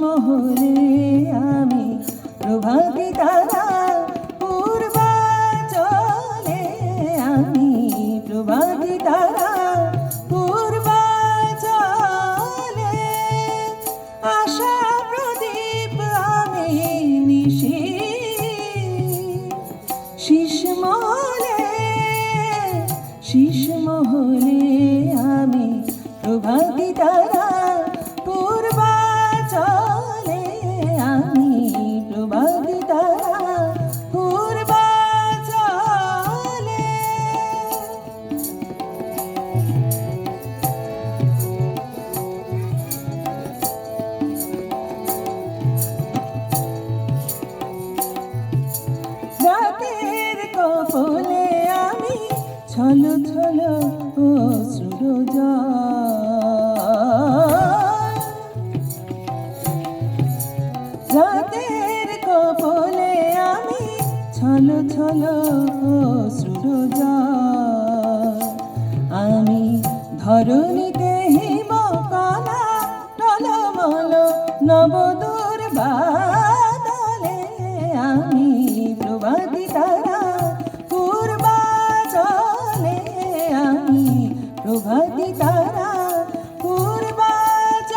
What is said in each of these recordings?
মহলে আমি প্রভাতী তারা পূর্বাচলে আমি প্রভাতী তারা পূর্বাচলে আশা প্রদীপ আমি নিশি শীষ মহলে আমি প্রভাতী তারা পূর্বাচলে আমি প্রভাতী তারা পূর্বাচলে। রাতের কপলে আমি ছল ছল অশ্রুর রাতের কপলে আমি ছল ছল অশ্রুর আমি ধরণীতে হিমকণা টলমল নবদূর বাদলে আমি প্রভাতী তারা পূর্বাচলে আমি প্রভাতী তারা পূর্বাচলে।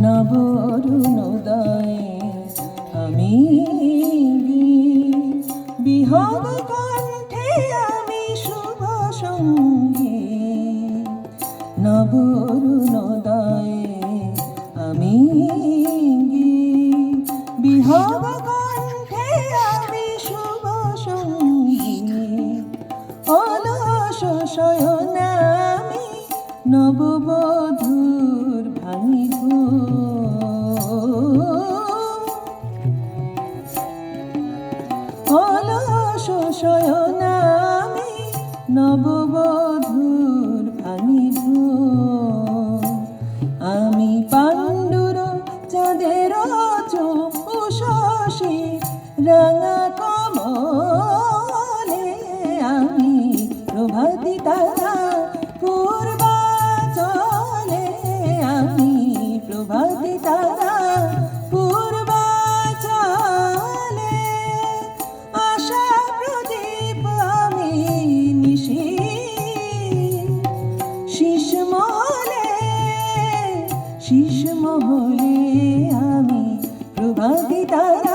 নবরুণোদয়ে আমি বিহগ কণ্ঠে আমি শুভ সঙ্গী নবরুণোদয়ে আমি বিহগ কণ্ঠে আমি শুভ সঙ্গী অলস শয়নে আমি নববধূর ভাঙি অলস শয়নে আমি নববধূর ভাঙি আমি পাণ্ডুর চাঁদের উষসী রাঙা কমলে আমি প্রভাতী তারা পূর্বাচলে আমি প্রভাতী তারা পূর্বাচলে আশা প্রদীপ আমি নিশি শীষ মহলে আমি প্রভাতী তারা।